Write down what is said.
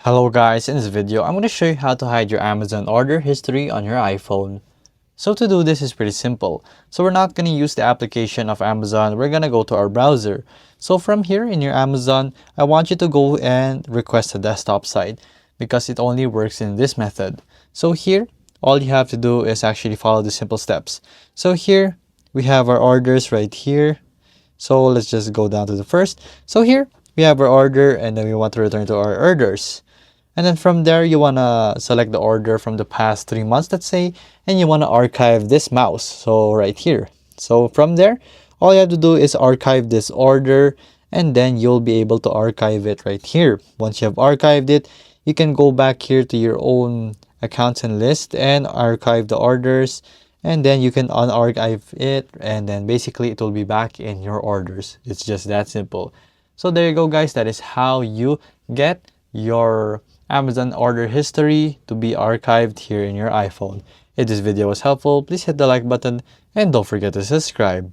Hello guys, in this video I'm going to show you how to hide your Amazon order history on your iPhone. So to do this is pretty simple. So we're not going to use the application of Amazon, we're going to go to our browser. So from here in your Amazon, I want you to go and request a desktop site because it only works in this method. So here, all you have to do is actually follow the simple steps. So here, we have our orders right here. So let's just go down to the first. So here, we have our order and then we want to return to our orders. And then from there, you want to select the order from the past 3 months, let's say, and you want to archive this mouse. So right here. So from there, all you have to do is archive this order and then you'll be able to archive it right here. Once you have archived it, you can go back here to your own accounts and list and archive the orders. And then you can unarchive it and then basically it will be back in your orders. It's just that simple. So there you go guys, that is how you get your Amazon order history to be archived here in your iPhone. If this video was helpful, please hit the like button and don't forget to subscribe.